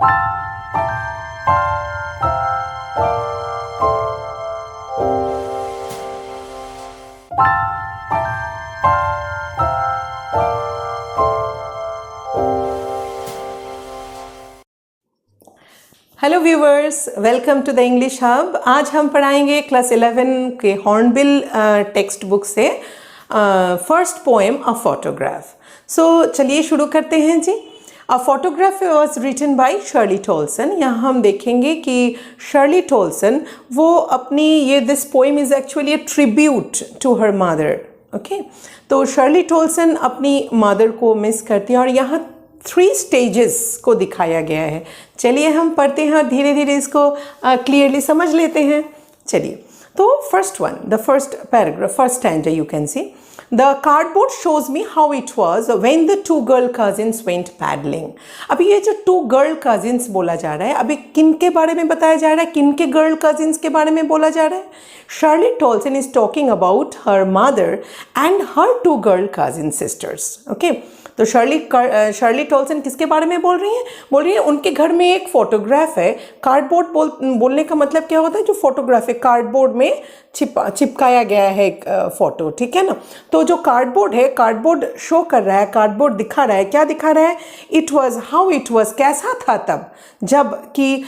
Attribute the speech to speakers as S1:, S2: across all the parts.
S1: Hello viewers, welcome to the English hub. आज हम पढ़ाएंगे क्लास 11 के हॉर्नबिल टेक्स्ट बुक से first poem a photograph. So चलिए शुरू करते हैं जी। A photograph was written by Shirley Toulson. यहाँ हम देखेंगे कि शर्ली टोल्सन वो अपनी this poem is actually a tribute to her mother. Okay, तो शर्ली टोल्सन अपनी मदर को मिस करती है और यहाँ 3 स्टेजेस को दिखाया गया है। चलिए हम पढ़ते हैं और धीरे धीरे इसको क्लियरली समझ लेते हैं। चलिए, तो first one, the first paragraph, first stanza you can see the cardboard shows me how it was when the 2 girl cousins went paddling. अभी ये जो 2 गर्ल कजिन्स बोला जा रहा है, अभी किन के बारे में बताया जा रहा है, किन के गर्ल कजिन्स के बारे में बोला जा रहा है? Shirley Toulson is talking about her mother and her 2 girl cousin sisters. Okay, तो शर्ली टोल्सन किसके बारे में बोल रही हैं? बोल रही है उनके घर में एक फोटोग्राफ है। कार्डबोर्ड बोलने का मतलब क्या होता है? जो फोटोग्राफ है कार्डबोर्ड में चिपकाया गया है एक फोटो, ठीक है ना। तो जो कार्डबोर्ड है, कार्डबोर्ड शो कर रहा है, कार्डबोर्ड दिखा रहा है, क्या दिखा रहा है? It was how it was, कैसा था तब जब कि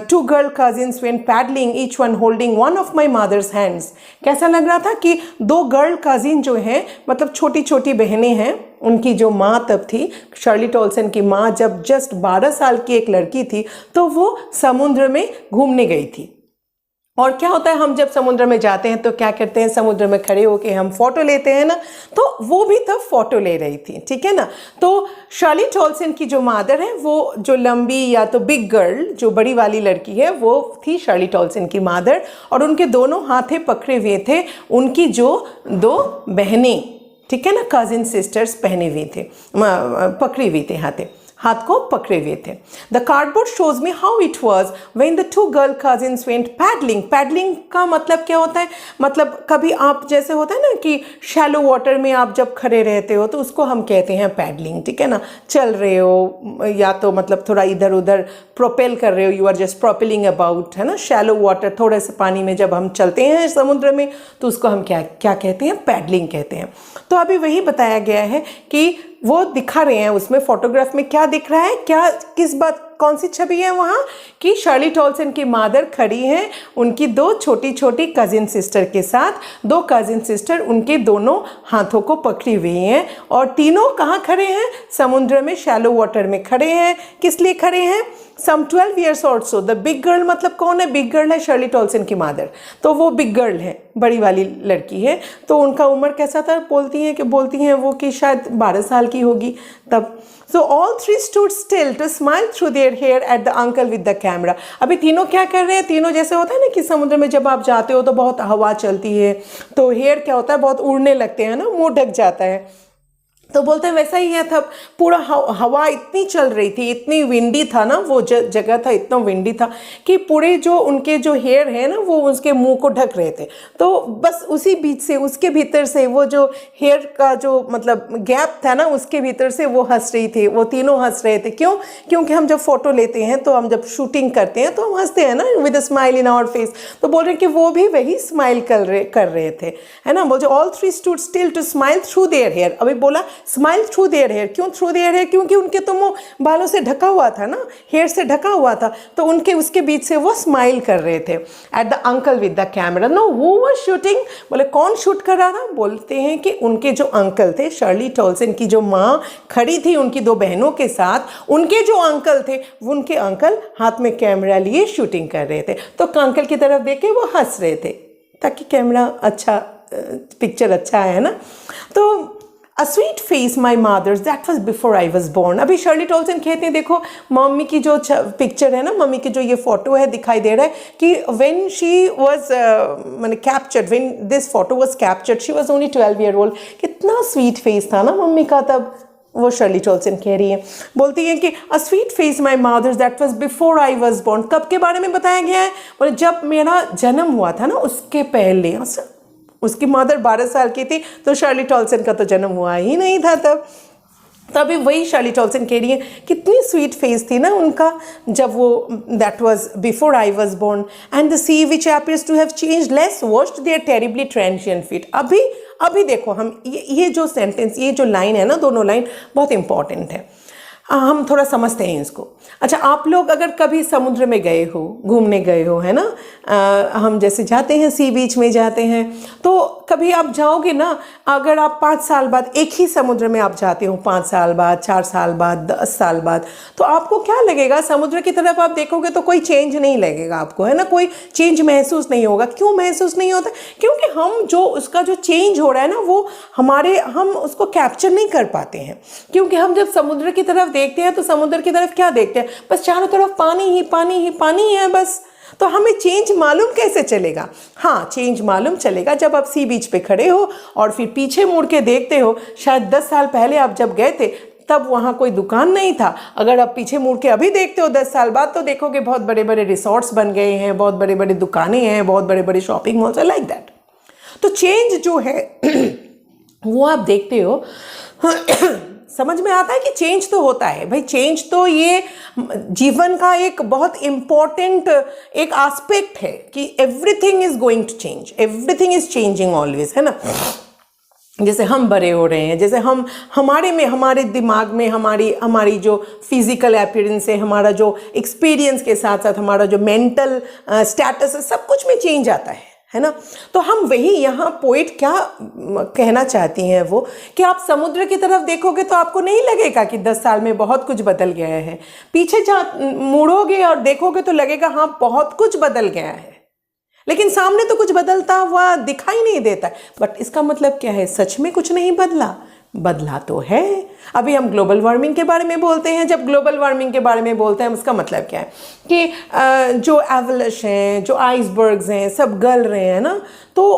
S1: 2 girl cousins went paddling each one holding one of my mother's hands. कैसा लग रहा था कि 2 गर्ल कजिन जो हैं, मतलब छोटी छोटी बहनें हैं, उनकी जो माँ तब थी, शर्ली टोल्सन की माँ जब जस्ट 12 साल की एक लड़की थी, तो वो समुद्र में घूमने गई थी। और क्या होता है, हम जब समुद्र में जाते हैं तो क्या करते हैं, समुद्र में खड़े होके हम फोटो लेते हैं ना, तो वो भी तब फोटो ले रही थी, ठीक है ना। तो शर्ली टोल्सन की जो मदर है, वो जो लंबी या तो बिग गर्ल, जो बड़ी वाली लड़की है, वो थी शर्ली टोल्सन की मदर, और उनके दोनों हाथे पकड़े हुए थे उनकी जो 2 बहनें, ठीक है ना, कजिन सिस्टर्स पहने हुए थे, पकड़ी हुई थे, हाथ को पकड़े हुए थे। The cardboard shows me how it was when the 2 girl cousins went paddling. Paddling का मतलब क्या होता है? मतलब कभी आप जैसे होता है ना कि शैलो वाटर में आप जब खड़े रहते हो तो उसको हम कहते हैं पैडलिंग, ठीक है ना। चल रहे हो या तो मतलब थोड़ा इधर उधर प्रोपेल कर रहे हो, you are just propelling about, है ना। शैलो वाटर, थोड़े से पानी में जब हम चलते हैं समुद्र में तो उसको हम क्या कहते हैं? पैडलिंग कहते हैं। तो अभी वही बताया गया है कि वो दिखा रहे हैं उसमें फोटोग्राफ में, क्या दिख रहा है, क्या किस बात, कौन सी छवि है वहाँ कि शर्ली टोल्सन की मदर खड़ी हैं उनकी 2 छोटी छोटी कजिन सिस्टर के साथ। 2 कजिन सिस्टर उनके दोनों हाथों को पकड़ी हुई हैं और तीनों कहाँ खड़े हैं? समुद्र में, शैलो वाटर में खड़े हैं। किस लिए खड़े हैं? सम 12 years or so। The big girl मतलब कौन है? बिग गर्ल है शर्ली टोल्सन की मदर, तो वो बिग गर्ल है, बड़ी वाली लड़की है। तो उनका उम्र कैसा था? बोलती हैं वो कि शायद 12 साल की होगी तब। So all 3 stood still to smile through their hair at the uncle with the camera। अभी तीनों क्या कर रहे हैं? तीनों जैसे होता है ना कि समुद्र में जब आप जाते हो तो बहुत हवा चलती है, तो हेयर क्या होता है, बहुत उड़ने लगते हैं ना, मुंह ढक जाता है। तो बोलते हैं वैसा ही है था, पूरा हवा इतनी चल रही थी, इतनी विंडी था ना, वो जगह था, इतना विंडी था कि पूरे जो उनके जो हेयर है ना, वो उसके मुंह को ढक रहे थे। तो बस उसी बीच से, उसके भीतर से वो जो हेयर का जो मतलब गैप था ना, उसके भीतर से वो हंस रही थी, वो तीनों हंस रहे थे। क्यों? क्योंकि हम जब फोटो लेते हैं तो हम जब शूटिंग करते हैं तो हम हंसते हैं ना, with a smile in our face. तो बोल रहे हैं कि वो भी वही स्माइल कर रहे थे, है ना। बोलते all 3 stood still to smile through their hair. अभी बोला स्माइल थ्रू देयर हेयर। क्यों थ्रू देयर हेयर? क्योंकि उनके तो मुंह बालों से ढका हुआ था ना, हेयर से ढका हुआ था, तो उनके उसके बीच से वो स्माइल कर रहे थे। At the uncle with the camera. No, who was shooting? बोले कौन शूट कर रहा था? बोलते हैं कि उनके जो अंकल थे, शर्ली टोल्सन की जो माँ खड़ी थी उनकी 2 बहनों के साथ, उनके जो अंकल थे, उनके अंकल हाथ में कैमरा लिए शूटिंग कर रहे थे। तो अंकल की तरफ देख के वो हंस रहे थे ताकि कैमरा अच्छा, पिक्चर अच्छा है ना। तो A sweet face my mother's, that was before I was born। अभी शर्ली टोल्सन कहते हैं, देखो मम्मी की जो पिक्चर है ना, मम्मी की जो ये फोटो है, दिखाई दे रहा है कि when she was मैंने captured, when this photo was captured, she was only 12 year old। कितना स्वीट फेस था ना मम्मी का तब, वो शर्ली टोल्सन कह रही है। बोलती है कि a sweet face my mother's that was before I was born. कब के बारे में बताया गया है? बोले जब मेरा जन्म हुआ था ना, उसके पहले। उसकी मदर 12 साल की थी, तो शर्ली टोल्सन का तो जन्म हुआ ही नहीं था तब। तो अभी वही शर्ली टॉल्सन कह रही है, कितनी स्वीट फेस थी ना उनका जब वो, that was before I was born, and the sea which appears to have changed less washed their terribly transient feet. अभी देखो हम ये जो सेंटेंस, ये जो लाइन है ना, दोनों लाइन बहुत इंपॉर्टेंट है, हम थोड़ा समझते हैं इसको। अच्छा, आप लोग अगर कभी समुद्र में गए हो, घूमने गए हो, है ना, हम जैसे जाते हैं सी बीच में जाते हैं, तो कभी आप जाओगे ना, अगर आप 5 साल बाद एक ही समुद्र में आप जाते हो, 5 साल बाद, 4 साल बाद, 10 साल बाद, तो आपको क्या लगेगा? समुद्र की तरफ आप देखोगे तो कोई चेंज नहीं लगेगा आपको, है ना, कोई चेंज महसूस नहीं होगा। क्यों महसूस नहीं होता? क्योंकि हम जो उसका जो चेंज हो रहा है ना, वो हम उसको कैप्चर नहीं कर पाते हैं। क्योंकि हम जब समुद्र की तरफ देखते हैं तो समुद्र की तरफ क्या देखते हैं? बस चारों तरफ पानी ही पानी ही पानी है बस। तो हमें चेंज मालूम कैसे चलेगा? हाँ, चेंज मालूम चलेगा जब आप सी बीच पे खड़े हो और फिर पीछे मुड़ के देखते हो। शायद 10 साल पहले आप जब गए थे तब वहाँ कोई दुकान नहीं था। अगर आप पीछे मुड़ के अभी देखते हो 10 साल बाद, तो देखोगे बहुत बड़े बड़े रिसोर्ट्स बन गए हैं, बहुत बड़े बड़े दुकानें हैं, बहुत बड़े बड़े शॉपिंग मॉल्स है, लाइक दैट। तो चेंज जो है वो आप देखते हो समझ में आता है कि चेंज तो होता है भाई। चेंज तो ये जीवन का एक बहुत इम्पॉर्टेंट एक एस्पेक्ट है कि everything is going to change, everything is changing always, है ना। जैसे हम बड़े हो रहे हैं, जैसे हमारे दिमाग में हमारी जो फिजिकल अपीयरेंस है, हमारा जो एक्सपीरियंस के साथ साथ हमारा जो मेंटल स्टेटस है, सब कुछ में चेंज आता है ना। तो हम वही यहाँ पोइट क्या कहना चाहती हैं वो, कि आप समुद्र की तरफ देखोगे तो आपको नहीं लगेगा कि 10 साल में बहुत कुछ बदल गया है। पीछे मुड़ोगे और देखोगे तो लगेगा हाँ बहुत कुछ बदल गया है, लेकिन सामने तो कुछ बदलता हुआ दिखाई नहीं देता। बट इसका मतलब क्या है? सच में कुछ नहीं बदला तो है। अभी हम ग्लोबल वार्मिंग के बारे में बोलते हैं। जब ग्लोबल वार्मिंग के बारे में बोलते हैं, उसका मतलब क्या है कि जो एवलश हैं, जो आइसबर्ग्स हैं, सब गल रहे हैं ना, तो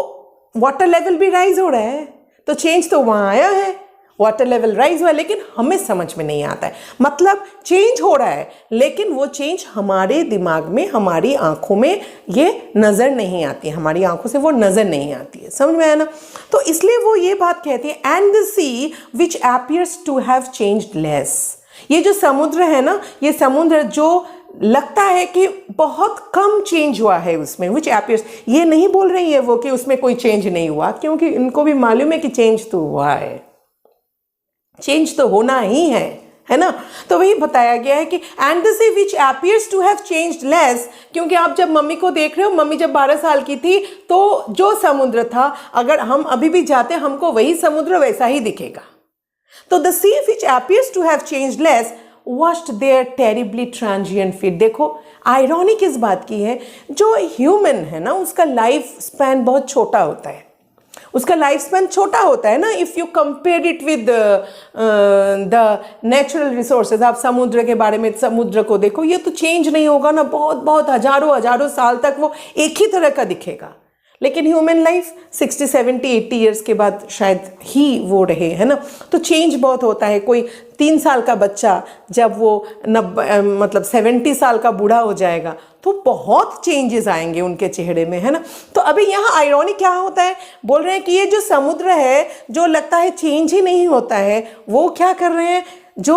S1: वाटर लेवल भी राइज हो रहा है। तो चेंज तो वहाँ आया है, वाटर लेवल राइज हुआ है, लेकिन हमें समझ में नहीं आता है। मतलब चेंज हो रहा है, लेकिन वो चेंज हमारे दिमाग में, हमारी आंखों में ये नज़र नहीं आती है, हमारी आंखों से वो नज़र नहीं आती है। समझ में आया ना? तो इसलिए वो ये बात कहती है, and the sea which appears to have changed less. ये जो समुद्र है ना, ये समुद्र जो लगता है कि बहुत कम चेंज हुआ है उसमें, विच अपीयर्स, ये नहीं बोल रही है वो कि उसमें कोई चेंज नहीं हुआ, क्योंकि इनको भी मालूम है कि चेंज तो हुआ है, चेंज तो होना ही है ना। तो वही बताया गया है कि and the sea which appears to have changed less, क्योंकि आप जब मम्मी को देख रहे हो, मम्मी जब 12 साल की थी तो जो समुद्र था, अगर हम अभी भी जाते हमको वही समुद्र वैसा ही दिखेगा। तो the sea which appears to have changed less washed their terribly transient feet। देखो आयरॉनिक इस बात की है, जो ह्यूमन है ना, उसका लाइफ स्पैन बहुत छोटा होता है, उसका लाइफ स्पैन छोटा होता है ना। If you compare it with the natural resources, आप समुद्र के बारे में, समुद्र को देखो, ये तो चेंज नहीं होगा ना, बहुत हजारों साल तक वो एक ही तरह का दिखेगा। लेकिन ह्यूमन लाइफ 60, 70, 80 ईयर्स के बाद शायद ही वो रहे, है ना। तो चेंज बहुत होता है। कोई 3 साल का बच्चा जब वो 70 साल का बूढ़ा हो जाएगा तो बहुत चेंजेस आएंगे उनके चेहरे में, है ना। तो अभी यहाँ आयरॉनी क्या होता है, बोल रहे हैं कि ये जो समुद्र है, जो लगता है चेंज ही नहीं होता है, वो क्या कर रहे हैं, जो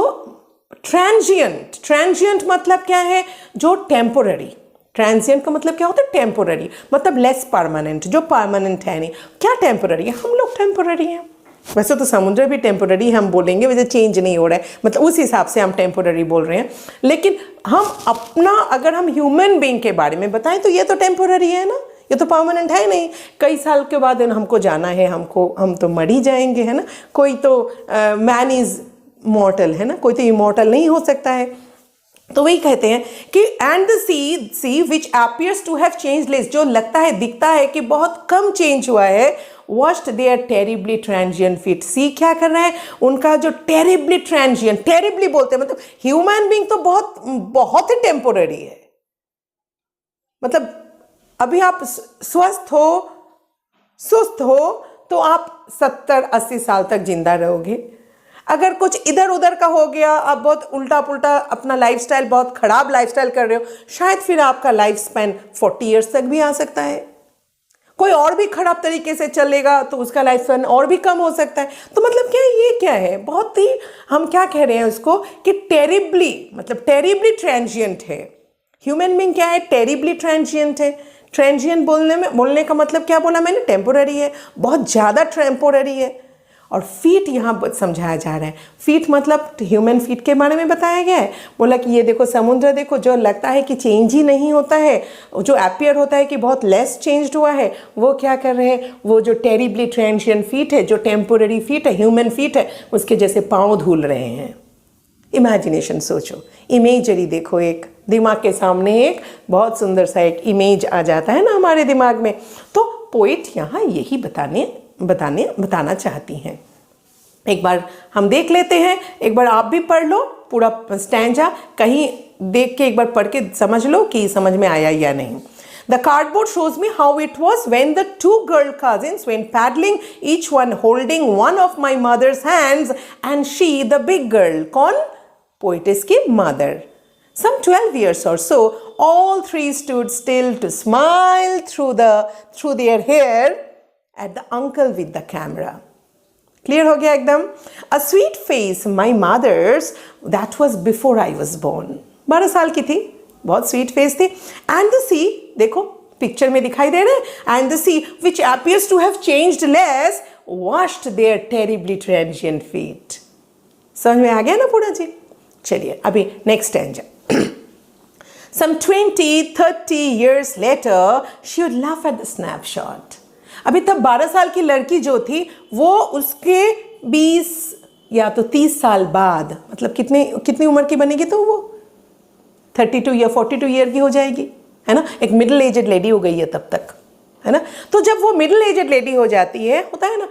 S1: ट्रांजिएंट मतलब क्या है, जो टेम्पोररी। ट्रांजिएंट का मतलब क्या होता है? टेम्पोररी, मतलब लेस परमानेंट, जो परमानेंट है नहीं। क्या टेम्पोररी है? हम लोग टेम्पोररी हैं। वैसे तो समुद्र भी टेम्पोररी हम बोलेंगे, वैसे चेंज नहीं हो रहा है, मतलब उस हिसाब से हम टेम्पोररी बोल रहे हैं। लेकिन हम अपना, अगर हम ह्यूमन बीइंग के बारे में बताएं तो ये तो टेम्पोररी है ना, ये तो परमानेंट है नहीं। कई साल के बाद हमको जाना है, हम तो मर ही जाएंगे, है ना। कोई तो मैन इज मॉर्टल, है ना, कोई तो इमॉर्टल नहीं हो सकता है। तो वही कहते हैं कि and the sea which appears to have changed less, जो लगता है, दिखता है कि बहुत कम चेंज हुआ है, washed their terribly transient feet। सी क्या कर रहा है, उनका जो terribly transient, terribly बोलते हैं, मतलब ह्यूमन बीइंग तो बहुत ही टेम्पोररी है। मतलब अभी आप स्वस्थ हो, सुस्त हो, तो आप 70-80 साल तक जिंदा रहोगे। अगर कुछ इधर उधर का हो गया, आप बहुत उल्टा पुल्टा अपना लाइफस्टाइल, बहुत खराब लाइफस्टाइल कर रहे हो, शायद फिर आपका लाइफ स्पैन 40 ईयर्स तक भी आ सकता है। कोई और भी खराब तरीके से चलेगा तो उसका लाइफ स्पैन और भी कम हो सकता है। तो मतलब क्या है, ये क्या है, बहुत ही, हम क्या कह रहे हैं उसको कि टेरिबली, मतलब टेरिबली ट्रांजिएंट है। ह्यूमन बीइंग क्या है, टेरिबली ट्रांजिएंट है। ट्रांजिएंट बोलने का मतलब क्या बोला मैंने, टेम्पोररी है, बहुत ज़्यादा टेम्पोररी है। और फीट यहाँ समझाया जा रहा है। फीट मतलब ह्यूमन फीट के बारे में बताया गया है। बोला कि ये देखो समुद्र देखो, जो लगता है कि चेंज ही नहीं होता है, जो अपीयर होता है कि बहुत लेस चेंज्ड हुआ है, वो क्या कर रहे हैं, वो जो टेरिबली ट्रांजिएंट फीट है, जो टेम्पोररी फीट है, ह्यूमन फीट है, उसके जैसे पाँव धुल रहे हैं। इमेजिनेशन सोचो, इमेजरी देखो, एक दिमाग के सामने एक बहुत सुंदर सा एक इमेज आ जाता है ना हमारे दिमाग में। तो पोइट यहाँ यही बताना चाहती हैं। एक बार हम देख लेते हैं, एक बार आप भी पढ़ लो पूरा स्टैंजा, कहीं देख के एक बार पढ़ के समझ लो कि समझ में आया या नहीं। The cardboard shows me how it was when the two girl cousins went paddling, each one holding one of my mother's hands, and she, the big girl, कौन? Poetess की mother. Some 12 years or so, all three stood still to smile through their hair at the uncle with the camera. Clear हो गया एकदम? A sweet face, my mother's, that was before I was born. 12 साल की थी, बहुत sweet face थी. And the sea, देखो picture में दिखाई दे रहे हैं, and the sea, which appears to have changed less, washed their terribly transient feet. समझ में आ गया ना पूरा जी? चलिए अभी next stanza. Some 20-30 years later, she would laugh at the snapshot. अभी तब 12 साल की लड़की जो थी, वो उसके 20 या तो 30 साल बाद, मतलब कितनी उम्र की बनेगी, तो वो 32 या 42 ईयर की हो जाएगी, है ना। एक मिडिल एजेड लेडी हो गई है तब तक, है ना। तो जब वो मिडिल एजेड लेडी हो जाती है, होता है ना,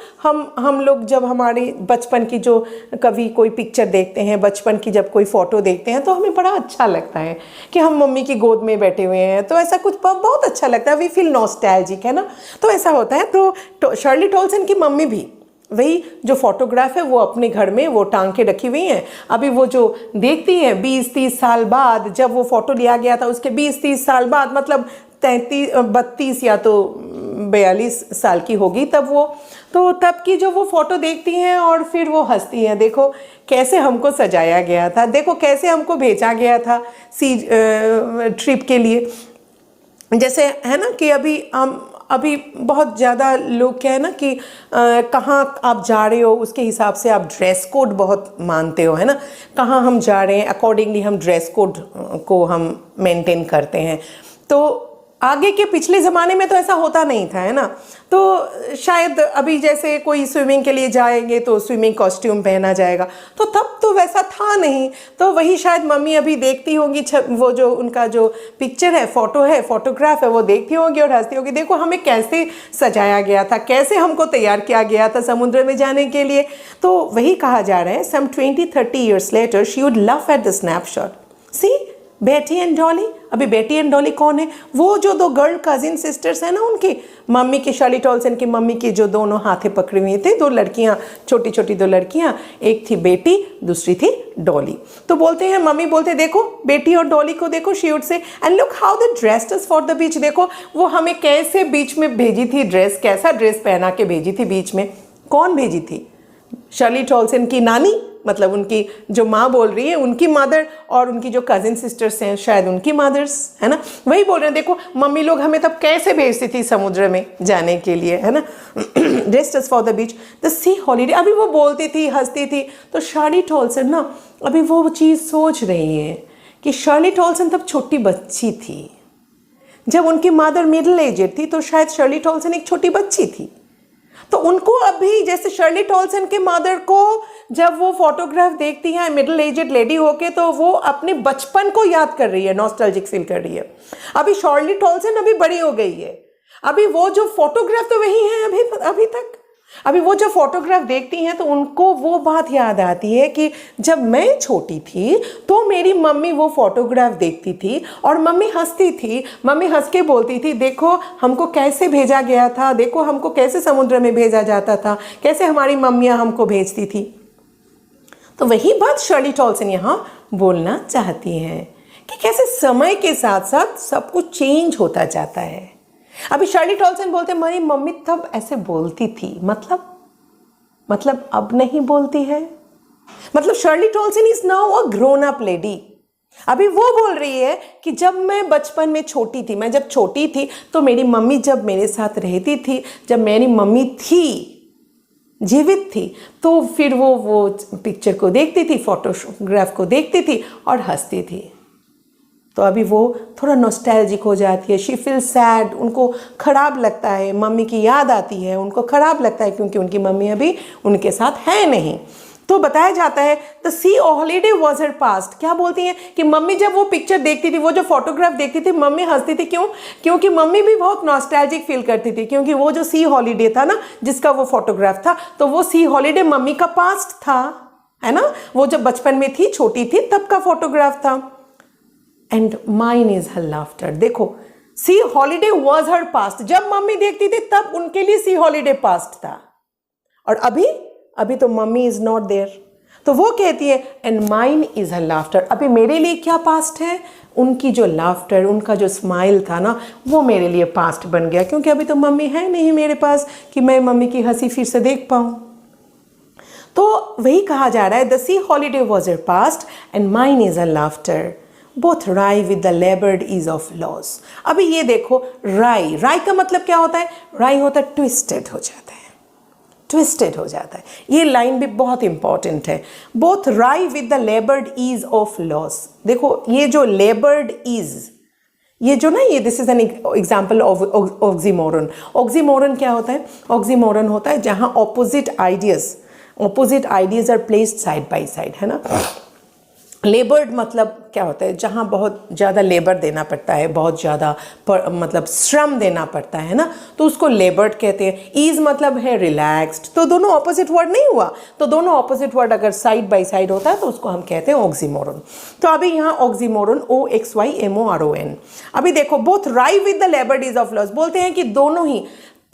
S1: हम लोग जब हमारी बचपन की जो कभी कोई पिक्चर देखते हैं, बचपन की जब कोई फ़ोटो देखते हैं, तो हमें बड़ा अच्छा लगता है कि हम मम्मी की गोद में बैठे हुए हैं, तो ऐसा कुछ बहुत अच्छा लगता है, वी फील नॉस्टैल्जिक, है ना। तो ऐसा होता है। तो शर्ली टोल्सन की मम्मी भी वही जो फोटोग्राफ है वो अपने घर में वो टांग के रखी हुई हैं। अभी वो जो देखती हैं 20-30 साल बाद, जब वो फ़ोटो लिया गया था उसके 20-30 साल बाद, मतलब 32 या तो 42 साल की होगी तब वो, तो तब की जो वो फ़ोटो देखती हैं और फिर वो हंसती हैं। देखो कैसे हमको सजाया गया था, देखो कैसे हमको भेजा गया था ट्रिप के लिए। जैसे है ना कि अभी बहुत ज़्यादा लोग क्या है ना कि कहाँ आप जा रहे हो उसके हिसाब से आप ड्रेस कोड बहुत मानते हो, है ना। कहाँ हम जा रहे हैं अकॉर्डिंगली हम ड्रेस कोड को हम मेंटेन करते हैं। तो आगे के पिछले ज़माने में तो ऐसा होता नहीं था, है ना। तो शायद अभी जैसे कोई स्विमिंग के लिए जाएंगे तो स्विमिंग कॉस्ट्यूम पहना जाएगा, तो तब तो वैसा था नहीं। तो वही शायद मम्मी अभी देखती होंगी, वो जो उनका जो पिक्चर है, फ़ोटो है, फोटोग्राफ है, वो देखती होंगी और हंसती होंगी, देखो हमें कैसे सजाया गया था, कैसे हमको तैयार किया गया था समुद्र में जाने के लिए। तो वही कहा जा रहा है, सम 20-30 years later she would laugh at the snapshot. See? बेटी एंड डॉली। अभी बेटी एंड डॉली कौन है? वो जो दो गर्ल कजिन सिस्टर्स हैं ना, उनकी मम्मी की, शर्ली टोल्सन की मम्मी की जो दोनों हाथे पकड़ी हुई थी, दो लड़कियां, छोटी छोटी दो लड़कियां, एक थी बेटी, दूसरी थी डॉली। तो बोलते हैं, मम्मी बोलते देखो बेटी और डॉली को देखो, she would say, and look how they dressed us for the beach. देखो वो हमें कैसे बीच में भेजी थी ड्रेस, कैसा ड्रेस पहना के भेजी थी बीच में। कौन भेजी थी? शर्ली टोल्सन की नानी, मतलब उनकी जो माँ बोल रही है उनकी मदर, और उनकी जो कजिन सिस्टर्स हैं शायद उनकी मदर्स, है ना। वही बोल रहे हैं, देखो मम्मी लोग हमें तब कैसे भेजती थी समुद्र में जाने के लिए, है ना। Dressed us for the beach, the sea holiday. अभी वो बोलती थी, हंसती थी। तो शर्ली टोल्सन ना अभी वो चीज़ सोच रही है कि शर्ली टोल्सन तब छोटी बच्ची थी, जब उनकी मदर मिडिल एजेड थी, तो शायद शर्ली टोल्सन एक छोटी बच्ची थी। तो उनको अभी जैसे शर्ली टोल्सन के मदर को जब वो फोटोग्राफ देखती हैं मिडिल एजेड लेडी होके, तो वो अपने बचपन को याद कर रही है, नॉस्टैल्जिक फील कर रही है। अभी शर्ली टोल्सन अभी बड़ी हो गई है, अभी वो जो फोटोग्राफ तो वही है अभी तक। अभी वो जो फोटोग्राफ देखती हैं तो उनको वो बात याद आती है कि जब मैं छोटी थी तो मेरी मम्मी वो फोटोग्राफ देखती थी और मम्मी हंसती थी, मम्मी हंस के बोलती थी देखो हमको कैसे भेजा गया था, देखो हमको कैसे समुद्र में भेजा जाता था, कैसे हमारी मम्मियाँ हमको भेजती थी। तो वही बात शर्ली टोल्सन यहाँ बोलना चाहती हैं कि कैसे समय के साथ साथ सब कुछ चेंज होता जाता है। अभी शर्ली टॉल्सन बोलते हैं मेरी मम्मी तब ऐसे बोलती थी, मतलब अब नहीं बोलती है। मतलब Shirley Toulson is now a grown up lady. अभी वो बोल रही है कि जब मैं बचपन में छोटी थी, मैं जब छोटी थी तो मेरी मम्मी जब मेरे साथ रहती थी, जब मेरी मम्मी थी, जीवित थी, तो फिर वो पिक्चर को देखती थी, फोटोग्राफ को देखती थी और हंसती थी। तो अभी वो थोड़ा नॉस्टैल्जिक हो जाती है, शी फील सैड, उनको खराब लगता है, मम्मी की याद आती है, उनको खराब लगता है क्योंकि उनकी मम्मी अभी उनके साथ है नहीं। तो बताया जाता है the sea holiday was her past. क्या बोलती हैं कि मम्मी जब वो पिक्चर देखती थी, वो जो फोटोग्राफ देखती थी, मम्मी हंसती थी। क्यों? क्योंकि मम्मी भी बहुत नॉस्टैल्जिक फील करती थी, क्योंकि वो जो सी हॉलीडे था ना, जिसका वो फोटोग्राफ था, तो वो सी हॉलीडे मम्मी का पास्ट था, है ना। वो जब बचपन में थी, छोटी थी, तब का फोटोग्राफ था। And mine is her laughter. देखो, sea holiday was her past. जब मम्मी देखती थी तब उनके लिए सी हॉलीडे पास्ट था, और अभी तो मम्मी इज नॉट देयर। तो वो कहती है and mine is her laughter. अभी मेरे लिए क्या पास्ट है? उनकी जो लाफ्टर, उनका जो स्माइल था ना, वो मेरे लिए पास्ट बन गया, क्योंकि अभी तो मम्मी है नहीं मेरे पास कि मैं मम्मी की हंसी फिर से देख पाऊँ। तो वही कहा जा रहा है, the sea holiday was her past and mine is her laughter, both wry with the laboured ease of loss. अभी ये देखो, राई का मतलब क्या होता है? राई होता है ट्विस्टेड हो जाता है, ट्विस्टेड हो जाता है। ये लाइन भी बहुत इंपॉर्टेंट है। Both wry with the laboured ease of loss. देखो, ये जो लेबर्ड ईज, ये जो ना, ये this is an example of oxymoron. Oxymoron क्या होता है? ऑक्सीमोरन होता है जहां opposite ideas are placed side by side, है ना। लेबर्ड मतलब क्या होता है? जहाँ बहुत ज़्यादा लेबर देना पड़ता है, बहुत ज़्यादा मतलब श्रम देना पड़ता है ना, तो उसको लेबर्ड कहते हैं। ईज मतलब है रिलैक्स्ड। तो दोनों ऑपोजिट वर्ड नहीं हुआ, तो दोनों ऑपोजिट वर्ड अगर साइड बाय साइड होता है तो उसको हम कहते हैं ऑक्सीमोरन। तो अभी यहाँ ऑक्सीमोरन OXYMORON। अभी देखो, both wry with the laboured ease of loss, बोलते हैं कि दोनों ही।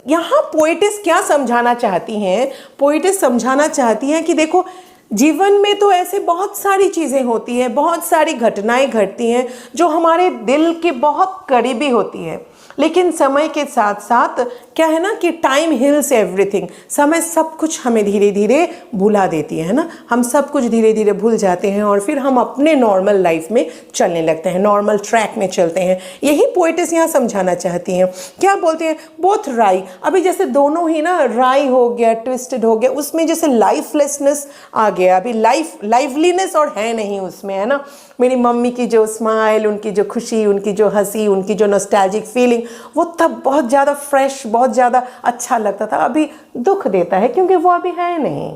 S1: यहाँ पोएटिस क्या समझाना चाहती हैं? पोएटिस समझाना चाहती हैं कि देखो, जीवन में तो ऐसे बहुत सारी चीज़ें होती हैं, बहुत सारी घटनाएं घटती हैं जो हमारे दिल के बहुत करीबी होती हैं, लेकिन समय के साथ साथ क्या है ना कि टाइम हील्स एवरीथिंग। समय सब कुछ हमें धीरे धीरे भुला देती है ना, हम सब कुछ धीरे धीरे भूल जाते हैं और फिर हम अपने नॉर्मल लाइफ में चलने लगते हैं, नॉर्मल ट्रैक में चलते हैं। यही पोएटिस यहाँ समझाना चाहती हैं। क्या बोलते हैं? बोथ राई। अभी जैसे दोनों ही ना, राई हो गया, ट्विस्टेड हो गया, उसमें जैसे लाइफलेसनेस आ गया। अभी लाइवलीनेस और है नहीं उसमें, है ना। मेरी मम्मी की जो स्माइल, उनकी जो खुशी, उनकी जो हंसी, उनकी जो नॉस्टैल्जिक फीलिंग, वो तब बहुत ज़्यादा फ्रेश, बहुत ज़्यादा अच्छा लगता था। अभी दुख देता है क्योंकि वो अभी है नहीं।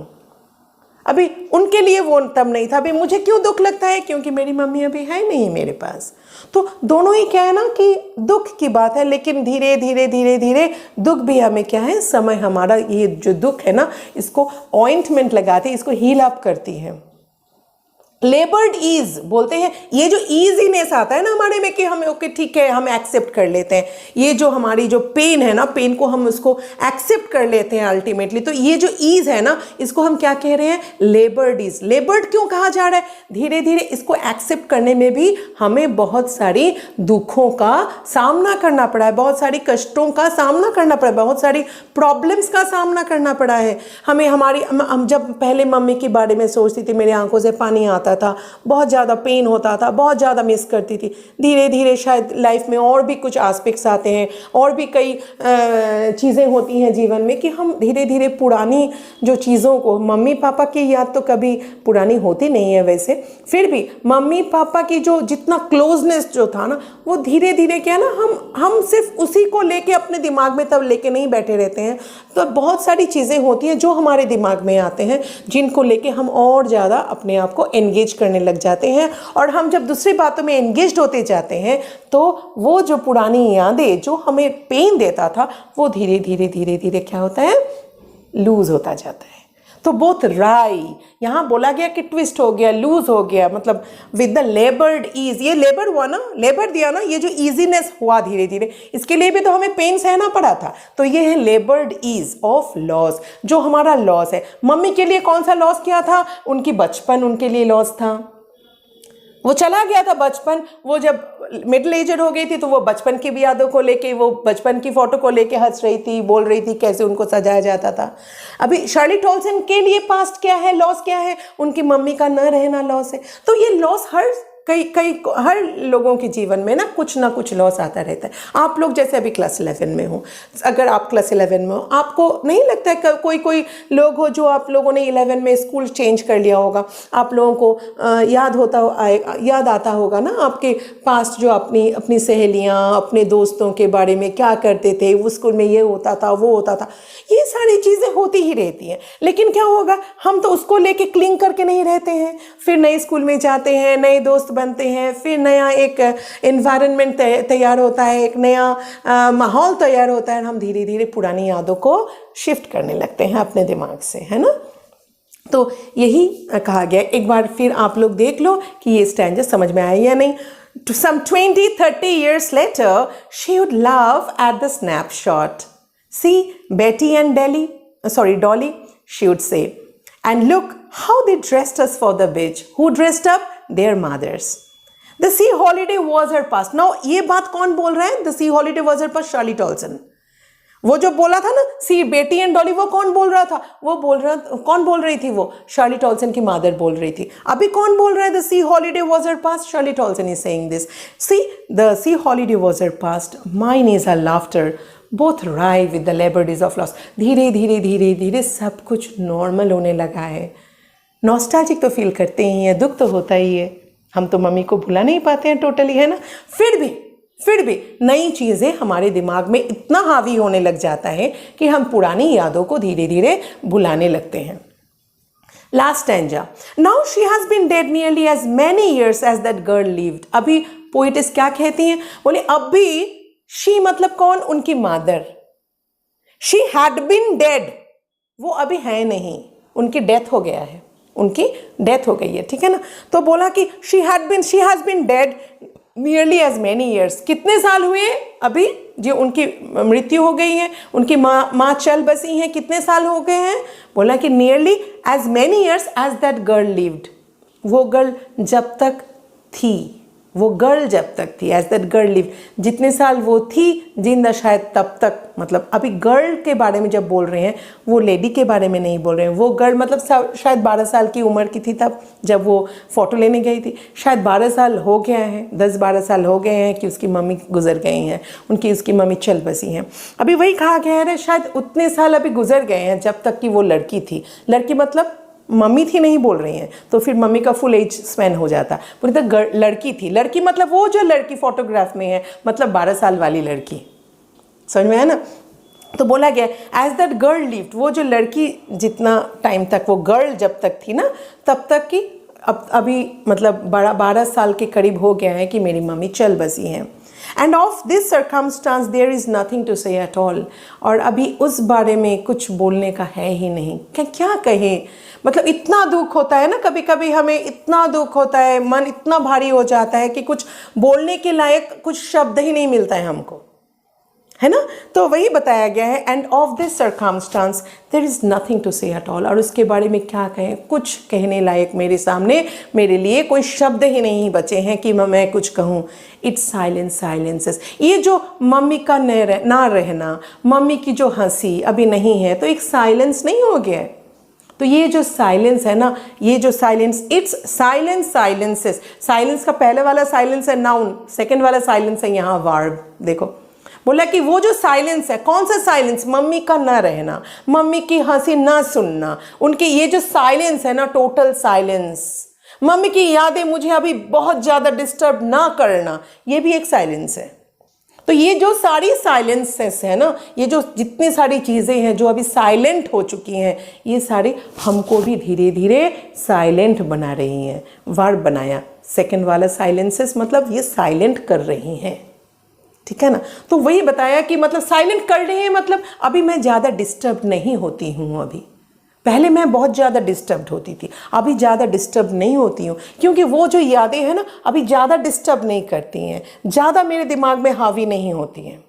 S1: अभी उनके लिए वो तब नहीं था, अभी मुझे क्यों दुख लगता है? क्योंकि मेरी मम्मी अभी है नहीं मेरे पास। तो दोनों ही क्या है ना कि दुख की बात है, लेकिन धीरे धीरे धीरे धीरे दुख भी हमें क्या है, समय हमारा ये जो दुख है ना, इसको ऑइंटमेंट लगाती है, इसको हील अप करती है। लेबर्ड ईज बोलते हैं, ये जो ईजीनेस आता है ना हमारे में कि हम ओके ठीक है, हम एक्सेप्ट कर लेते हैं, ये जो हमारी जो पेन है ना, पेन को हम उसको एक्सेप्ट कर लेते हैं अल्टीमेटली। तो ये जो ईज है ना, इसको हम क्या कह रहे हैं? लेबर्ड ईज। लेबर्ड क्यों कहा जा रहा है? धीरे धीरे इसको एक्सेप्ट करने में भी हमें बहुत सारी दुखों का सामना करना पड़ा है, बहुत सारी कष्टों का सामना करना पड़ा है, बहुत सारी प्रॉब्लम्स का सामना करना पड़ा है हमें। हम जब पहले मम्मी के बारे में सोचती थी, मेरे आंखों से पानी आता था, बहुत ज़्यादा पेन होता था, बहुत ज़्यादा मिस करती थी। धीरे धीरे शायद लाइफ में और भी कुछ एस्पेक्ट्स आते हैं, और भी कई चीज़ें होती हैं जीवन में कि हम धीरे धीरे पुरानी जो चीज़ों को, मम्मी पापा की याद तो कभी पुरानी होती नहीं है वैसे, फिर भी मम्मी पापा की जो जितना क्लोजनेस जो था ना, वो धीरे धीरे क्या ना, हम सिर्फ उसी को लेके अपने दिमाग में तब लेके नहीं बैठे रहते हैं। तो बहुत सारी चीज़ें होती हैं जो हमारे दिमाग में आते हैं, जिनको लेके हम और ज़्यादा अपने आप को एंगेज करने लग जाते हैं। और हम जब दूसरी बातों में एंगेज्ड होते जाते हैं तो वो जो पुरानी यादें जो हमें पेन देता था, वो धीरे धीरे धीरे धीरे क्या होता है? लूज होता जाता है। तो बोथ राई, यहाँ बोला गया कि ट्विस्ट हो गया, लूज हो गया, मतलब विद द लेबर्ड ईज। ये लेबर हुआ ना, लेबर दिया ना, ये जो ईजीनेस हुआ धीरे धीरे, इसके लिए भी तो हमें पेन सहना पड़ा था। तो ये है लेबर्ड ईज ऑफ लॉस, जो हमारा लॉस है। मम्मी के लिए कौन सा लॉस किया था? उनकी बचपन उनके लिए लॉस था, वो चला गया था बचपन, वो जब मिडिल एजड हो गई थी तो वो बचपन की भी यादों को लेके, वो बचपन की फ़ोटो को लेके हंस रही थी, बोल रही थी कैसे उनको सजाया जाता था। अभी शार्ली टॉल्सन के लिए पास्ट क्या है, लॉस क्या है, उनकी मम्मी का न रहना लॉस है। तो ये लॉस हर लोगों के जीवन में ना कुछ लॉस आता रहता है। आप लोग जैसे अभी क्लास 11 में हो, अगर आप क्लास 11 में हो, आपको नहीं लगता है कोई लोग हो जो आप लोगों ने 11 में स्कूल चेंज कर लिया होगा, आप लोगों को याद आता होगा ना आपके पास्ट, जो अपनी सहेलियाँ, अपने दोस्तों के बारे में क्या करते थे, वो स्कूल में ये होता था, वो होता था, ये सारी चीज़ें होती ही रहती हैं। लेकिन क्या होगा, हम तो उसको लेके क्लिंग करके नहीं रहते हैं। फिर नए स्कूल में जाते हैं, नए दोस्त बनते हैं, फिर नया एक एनवायरनमेंट तैयार होता है, एक नया माहौल तैयार होता है, हम धीरे धीरे पुरानी यादों को शिफ्ट करने लगते हैं अपने दिमाग से, है ना। तो यही कहा गया। एक बार फिर आप लोग देख लो कि ये स्टैंजा समझ में आया या नहीं। Some 20-30 years later, she would laugh at the snapshot. See, Betty and Dolly, she would say. And look how they dressed us for the beach. Who dressed up? Their mothers. The sea holiday was her past. Now, ये बात कौन बोल रहा है? The sea holiday was her past, Shirley Tolson. वो जो बोला था ना, सी बेटी एंड डॉली, वो कौन बोल रहा था? कौन बोल रही थी? वो शार्ली टॉल्सन की मदर बोल रही थी। अभी कौन बोल रहा है? The sea holiday was her past, Shirley Toulson is saying this. Sea, the sea holiday was her past, mine is her laughter, both wry with the labour days of loss. धीरे धीरे धीरे धीरे सब कुछ नॉर्मल होने लगा है। Nostalgic तो फील करते ही हैं, दुख तो होता ही है, हम तो मम्मी को भुला नहीं पाते हैं टोटली, है ना। फिर भी नई चीज़ें हमारे दिमाग में इतना हावी होने लग जाता है कि हम पुरानी यादों को धीरे धीरे भुलाने लगते हैं। Last stanza, now she has been dead nearly as many years as that girl lived. अभी पोइटिस क्या कहती हैं? बोले अभी शी मतलब कौन? उनकी mother. She had been dead, वो अभी है नहीं, उनकी डेथ हो गया है, उनकी डेथ हो गई है, ठीक है ना। तो बोला कि she has been dead nearly as many years. कितने साल हुए अभी जो उनकी मृत्यु हो गई है, उनकी माँ चल बसी हैं, कितने साल हो गए हैं? बोला कि nearly as many years as that girl lived. वो गर्ल जब तक थी, एज दैट गर्ल लिव, जितने साल वो थी जिंदा, शायद तब तक, मतलब अभी गर्ल के बारे में जब बोल रहे हैं, वो लेडी के बारे में नहीं बोल रहे हैं। वो गर्ल मतलब शायद 12 साल की उम्र की थी तब जब वो फ़ोटो लेने गई थी। शायद 12 साल हो गया है, 10-12 साल हो गए हैं कि उसकी मम्मी गुजर गई हैं, उसकी मम्मी चल बसी हैं। अभी वही कहा गया है, शायद उतने साल अभी गुजर गए हैं जब तक कि वो लड़की थी। लड़की मतलब मम्मी थी नहीं बोल रही हैं, तो फिर मम्मी का फुल एज स्पेन हो जाता। पूरी तरह लड़की थी। लड़की मतलब वो जो लड़की फोटोग्राफ में है, मतलब 12 साल वाली लड़की, समझ में है ना। तो बोला गया एज दैट गर्ल लिव्ड, वो जो लड़की जितना टाइम तक, वो गर्ल जब तक थी ना, तब तक कि अभी मतलब 12 साल के करीब हो गया है कि मेरी मम्मी चल बसी हैं। And of this circumstance there is nothing to say at all. और अभी उस बारे में कुछ बोलने का है ही नहीं। क्या कहें, मतलब इतना दुख होता है ना, कभी कभी हमें इतना दुख होता है, मन इतना भारी हो जाता है कि कुछ बोलने के लायक कुछ शब्द ही नहीं मिलता है हमको, है ना। तो वही बताया गया है, and of this circumstance there is nothing to say at all. और उसके बारे में क्या कहें, कुछ कहने लायक मेरे सामने, मेरे लिए कोई शब्द ही नहीं बचे हैं कि मैं कुछ कहूँ। It's silences. ये जो मम्मी का ना रहना, मम्मी की जो हंसी अभी नहीं है, तो एक साइलेंस नहीं हो गया है। तो ये जो साइलेंस है ना, ये जो साइलेंस, इट्स साइलेंसेस। साइलेंस का पहले वाला साइलेंस है नाउन, सेकंड वाला साइलेंस है यहाँ वर्ब। देखो बोला कि वो जो साइलेंस है, कौन सा साइलेंस? मम्मी का ना रहना, मम्मी की हंसी ना सुनना, उनके ये जो साइलेंस है ना, टोटल साइलेंस। मम्मी की यादें मुझे अभी बहुत ज़्यादा डिस्टर्ब ना करना, ये भी एक साइलेंस है। तो ये जो सारी साइलेंसेस है ना, ये जो जितनी सारी चीज़ें हैं जो अभी साइलेंट हो चुकी हैं, ये सारी हमको भी धीरे धीरे साइलेंट बना रही हैं। वर्ब बनाया, सेकंड वाला साइलेंसेस, मतलब ये साइलेंट कर रही हैं, ठीक है ना। तो वही बताया कि मतलब साइलेंट कर रहे हैं, मतलब अभी मैं ज़्यादा डिस्टर्ब नहीं होती हूँ। अभी पहले मैं बहुत ज़्यादा डिस्टर्ब्ड होती थी, अभी ज़्यादा डिस्टर्ब नहीं होती हूँ, क्योंकि वो जो यादें हैं ना, अभी ज़्यादा डिस्टर्ब नहीं करती हैं, ज़्यादा मेरे दिमाग में हावी नहीं होती हैं।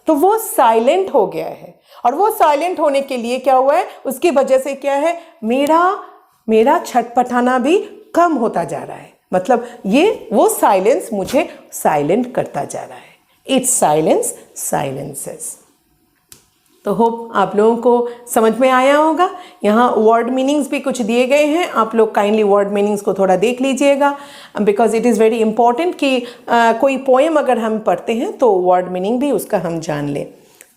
S1: तो वो साइलेंट हो गया है। और वो साइलेंट होने के लिए क्या हुआ है, उसकी वजह से क्या है, मेरा छटपटाना भी कम होता जा रहा है। मतलब ये वो साइलेंस मुझे साइलेंट करता जा रहा है। It's silence silences. तो होप आप लोगों को समझ में आया होगा। यहाँ वर्ड मीनिंग्स भी कुछ दिए गए हैं, आप लोग काइंडली वर्ड मीनिंग्स को थोड़ा देख लीजिएगा, because it is very important कि कोई पोएम अगर हम पढ़ते हैं तो वर्ड मीनिंग भी उसका हम जान लें,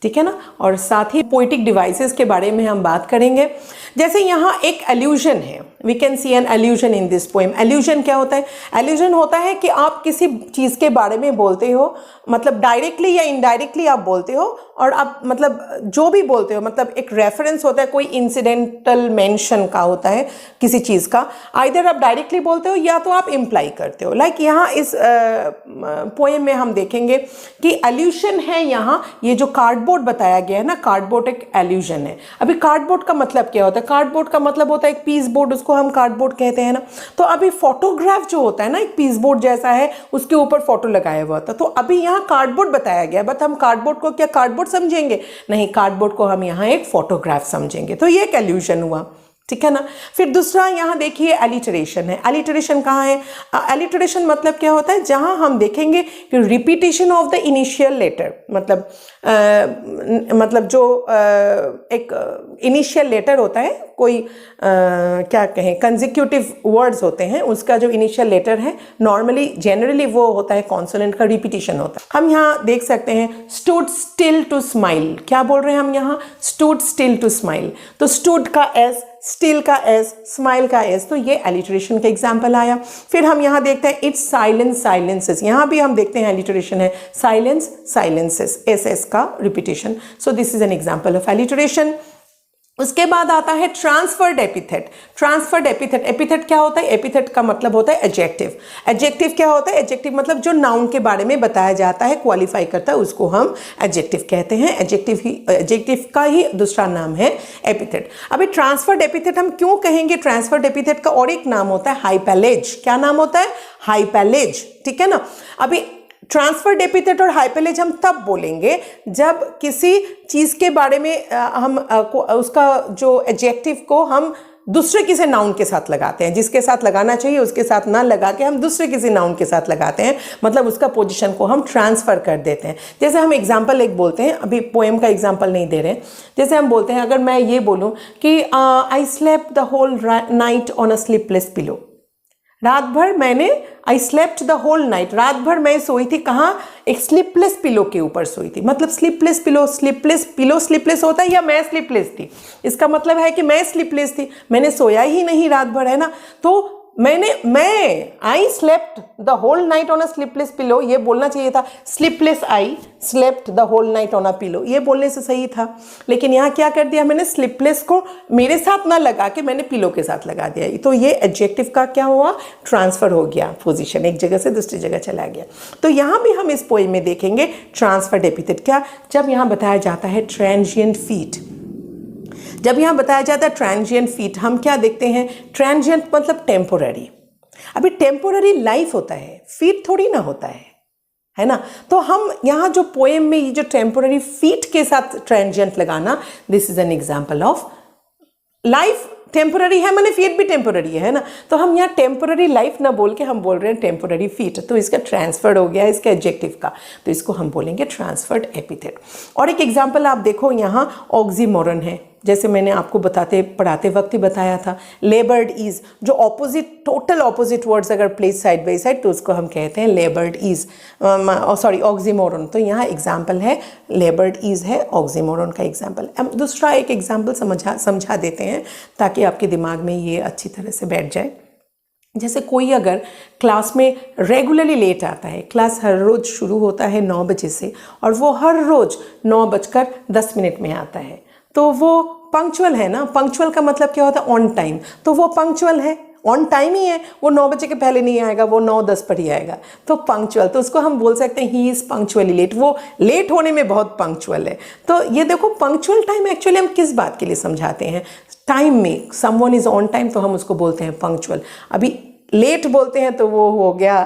S1: ठीक है ना। और साथ ही पोइटिक डिवाइसेस के बारे में हम बात करेंगे। जैसे यहाँ एक एल्यूजन है, we can see an allusion in this poem. Allusion क्या होता है? एल्यूजन होता है कि आप किसी चीज़ के बारे में बोलते हो, मतलब डायरेक्टली या इनडायरेक्टली आप बोलते हो, और आप मतलब जो भी बोलते हो, मतलब एक रेफरेंस होता है, कोई इंसिडेंटल मेंशन का होता है किसी चीज़ का। आइदर आप डायरेक्टली बोलते हो या तो आप इम्प्लाई करते हो। लाइक यहाँ इस पोएम में हम देखेंगे कि एल्यूशन है। यहाँ ये जो कार्डबोर्ड बताया गया है ना, कार्डबोर्ड एक एल्यूजन है। अभी कार्डबोर्ड का मतलब क्या होता है? कार्डबोर्ड का मतलब होता है एक पीस बोर्ड, उसको हम कार्डबोर्ड कहते हैं ना। तो अभी फोटोग्राफ जो होता है ना, एक पीस बोर्ड जैसा है, उसके ऊपर फोटो लगाया हुआ होता है। तो अभी यहाँ कार्डबोर्ड बताया गया, बट हम कार्डबोर्ड को क्या कार्डबोर्ड समझेंगे? नहीं, कार्डबोर्ड को हम यहाँ एक फोटोग्राफ समझेंगे। तो ये एक एल्यूजन हुआ, ठीक है ना। फिर दूसरा यहाँ देखिए एलिटरेशन है। एलिटरेशन कहाँ है? एलिटरेशन मतलब क्या होता है? जहाँ हम देखेंगे कि repetition of the initial letter, मतलब जो एक इनिशियल लेटर होता है, कोई क्या कहें, कंसेक्यूटिव वर्ड्स होते हैं, उसका जो इनिशियल लेटर है नॉर्मली जनरली वो होता है कॉन्सोनेंट का रिपीटेशन होता है। हम यहाँ देख सकते हैं स्टूड स्टिल टू स्माइल। क्या बोल रहे हैं हम यहाँ? Stood still to smile. तो स्टूड का एस, स्टिल का एस, स्माइल का एस, तो ये एलिटरेशन का एग्जाम्पल आया। फिर हम यहाँ देखते हैं इट्स साइलेंस साइलेंसेस। यहाँ भी हम देखते हैं एलिटरेशन है, साइलेंस साइलेंसेस, एस एस का repetition. So this is an example of alliteration. उसके बाद आता है transferred epithet. Transferred epithet, epithet क्या होता है? एपिथेट का मतलब होता है एडजेक्टिव। एडजेक्टिव क्या होता है? एडजेक्टिव मतलब जो नाउन के बारे में बताया जाता है, क्वालिफाई करता है, उसको हम एडजेक्टिव कहते हैं। एडजेक्टिव का ही दूसरा नाम है एपिथेट। अभी ट्रांसफर्ड एपिथेट हम क्यों कहेंगे? ट्रांसफर्ड एपिथेट का और एक नाम होता है हाइपेलेज। क्या नाम होता है? हाइपेलेज, ठीक है ना। अभी ट्रांसफर्ड एपिथेट और हाइपेलेज हम तब बोलेंगे जब किसी चीज़ के बारे में हम उसका जो एडजेक्टिव को हम दूसरे किसी नाउन के साथ लगाते हैं, जिसके साथ लगाना चाहिए उसके साथ ना लगा के हम दूसरे किसी नाउन के साथ लगाते हैं, मतलब उसका पोजीशन को हम ट्रांसफ़र कर देते हैं। जैसे हम एग्जांपल एक बोलते हैं, अभी पोएम का एग्जांपल नहीं दे रहे हैं। जैसे हम बोलते हैं, अगर मैं ये बोलूँ कि I slept the whole night on a sleepless pillow. रात भर मैंने, I slept the whole night, रात भर मैं सोई थी कहाँ? एक स्लीपलेस पिलो के ऊपर सोई थी। मतलब sleepless pillow, sleepless pillow sleepless होता है या मैं स्लीपलेस थी? इसका मतलब है कि मैं स्लीपलेस थी, मैंने सोया ही नहीं रात भर, है ना। तो I slept the whole night on a sleepless pillow, ये बोलना चाहिए था sleepless I slept the whole night on a pillow, ये बोलने से सही था। लेकिन यहाँ क्या कर दिया मैंने? स्लीपलेस को मेरे साथ ना लगा के मैंने पिलो के साथ लगा दिया। तो ये एडजेक्टिव का क्या हुआ? ट्रांसफर हो गया, पोजीशन एक जगह से दूसरी जगह चला गया। तो यहाँ भी हम इस पोएम में देखेंगे ट्रांसफर्ड एपिथेट क्या, जब यहाँ बताया जाता है ट्रांजिएंट फीट। जब यहाँ बताया जाता है ट्रांजिएंट फीट, हम क्या देखते हैं? ट्रांजिएंट मतलब टेम्पोररी। अभी टेम्पोररी लाइफ होता है, फीट थोड़ी ना होता है ना। तो हम यहाँ जो पोएम में ये जो टेम्पोररी फीट के साथ ट्रांजिएंट लगाना, this is an example of life temporary है, मैंने फीट भी टेम्पोररी है ना। तो हम यहाँ टेम्पोररी लाइफ ना बोल के हम बोल रहे हैं टेम्पोररी फीट, तो इसका ट्रांसफर्ड हो गया इसके एडजेक्टिव का, तो इसको हम बोलेंगे ट्रांसफर्ड एपिथेट। और एक एग्जाम्पल आप देखो, यहाँ ऑक्सीमोरन है, जैसे मैंने आपको पढ़ाते वक्त ही बताया था, लेबर्ड ईज, जो ऑपोजिट, टोटल ऑपोजिट वर्ड्स अगर प्लेस साइड बाई साइड तो उसको हम कहते हैं लेबर्ड ईज, सॉरी ऑक्सीमोरन। तो यहाँ एग्जाम्पल है लेबर्ड ईज है ऑक्सीमोरन का एग्जाम्पल। हम दूसरा एक एग्जाम्पल समझा देते हैं ताकि आपके दिमाग में ये अच्छी तरह से बैठ जाए। जैसे कोई अगर क्लास में रेगुलरली लेट आता है, क्लास हर रोज़ शुरू होता है 9 बजे से और वो हर रोज़ 9:10 में आता है, तो वो पंक्चुअल है ना। पंक्चुअल का मतलब क्या होता है? On time. तो वो पंक्चुअल है, ऑन टाइम ही है, वो 9 बजे के पहले नहीं आएगा, वो 9:10 पर ही आएगा, तो पंक्चुअल। तो उसको हम बोल सकते हैं ही इज़ पंक्चुअली लेट, वो लेट होने में बहुत पंक्चुअल है। तो ये देखो, पंक्चुअल टाइम एक्चुअली हम किस बात के लिए समझाते हैं? टाइम में समवन इज़ ऑन टाइम तो हम उसको बोलते हैं पंक्चुअल। अभी लेट बोलते हैं तो वो हो गया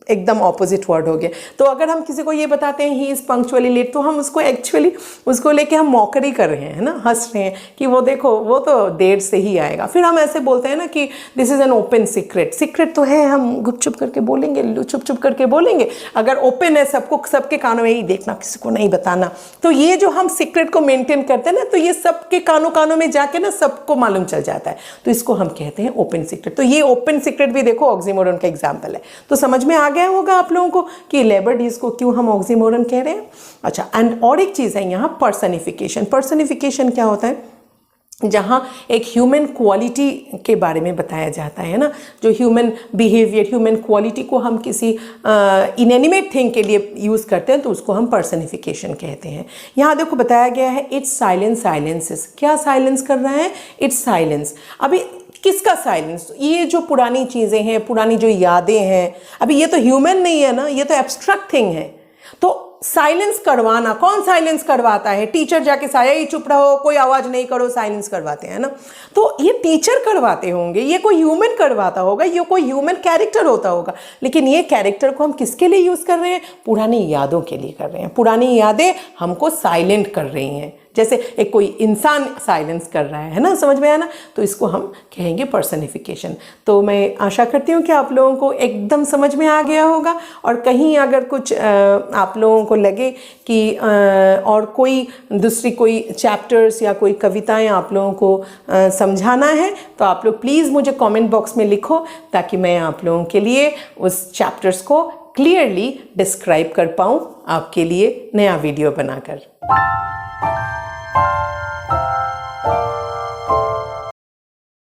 S1: एकदम ऑपोजिट वर्ड हो गया। तो अगर हम किसी को ये बताते हैं ही इज़ पंक्चुअली लेट, तो हम उसको एक्चुअली उसको लेके हम मॉकरी कर रहे हैं ना, हंस रहे हैं कि वो देखो वो तो देर से ही आएगा। फिर हम ऐसे बोलते हैं ना कि this is an open secret, secret तो है, हम गुपचुप करके बोलेंगे, चुप चुप करके बोलेंगे। अगर ओपन है सबको, सबके कानों में ही देखना, किसी को नहीं बताना, तो ये जो हम सीक्रेट को मेंटेन करते हैं ना, तो ये सबके कानों में जाके ना सबको मालूम चल जाता है, तो इसको हम कहते हैं ओपन सीक्रेट। तो ये ओपन सीक्रेट भी देखो ऑक्सीमोरन का एग्जाम्पल है। तो समझ में आ गया होगा आप लोगों को कि लेबर डीज को क्यों हम ऑक्सीमोरन कह रहे हैं। अच्छा, एंड और एक चीज़ है यहाँ पर्सनिफिकेशन। पर्सनिफिकेशन क्या होता है? जहाँ एक ह्यूमन क्वालिटी के बारे में बताया जाता है ना, जो ह्यूमन बिहेवियर, ह्यूमन क्वालिटी को हम किसी इनएनिमेट थिंग के लिए यूज़ करते हैं, तो उसको हम पर्सनिफिकेशन कहते हैं। यहाँ देखो बताया गया है इट्स साइलेंस साइलेंसेस। क्या साइलेंस कर रहा है? It's silence. अभी किसका साइलेंस? ये जो पुरानी चीज़ें हैं, पुरानी जो यादें हैं, अभी ये तो ह्यूमन नहीं है ना, ये तो एब्स्ट्रैक्ट थिंग है। तो साइलेंस करवाना, कौन साइलेंस करवाता है? टीचर जाके साया ही चुप रहो, कोई आवाज़ नहीं करो, साइलेंस करवाते हैं ना। तो ये टीचर करवाते होंगे, ये कोई ह्यूमन करवाता होगा, ये कोई ह्यूमन कैरेक्टर होता होगा, लेकिन ये कैरेक्टर को हम किसके लिए यूज़ कर रहे हैं? पुरानी यादों के लिए कर रहे हैं। पुरानी यादें हमको साइलेंट कर रही हैं, जैसे एक कोई इंसान साइलेंस कर रहा है ना, समझ में आया ना? तो इसको हम कहेंगे पर्सनिफिकेशन। तो मैं आशा करती हूँ कि आप लोगों को एकदम समझ में आ गया होगा, और कहीं अगर कुछ आप लोगों को लगे कि और कोई दूसरी कोई चैप्टर्स या कोई कविताएं आप लोगों को समझाना है, तो आप लोग प्लीज़ मुझे कमेंट बॉक्स में लिखो, ताकि मैं आप लोगों के लिए उस चैप्टर्स को क्लियरली डिस्क्राइब कर पाऊँ आपके लिए नया वीडियो बनाकर।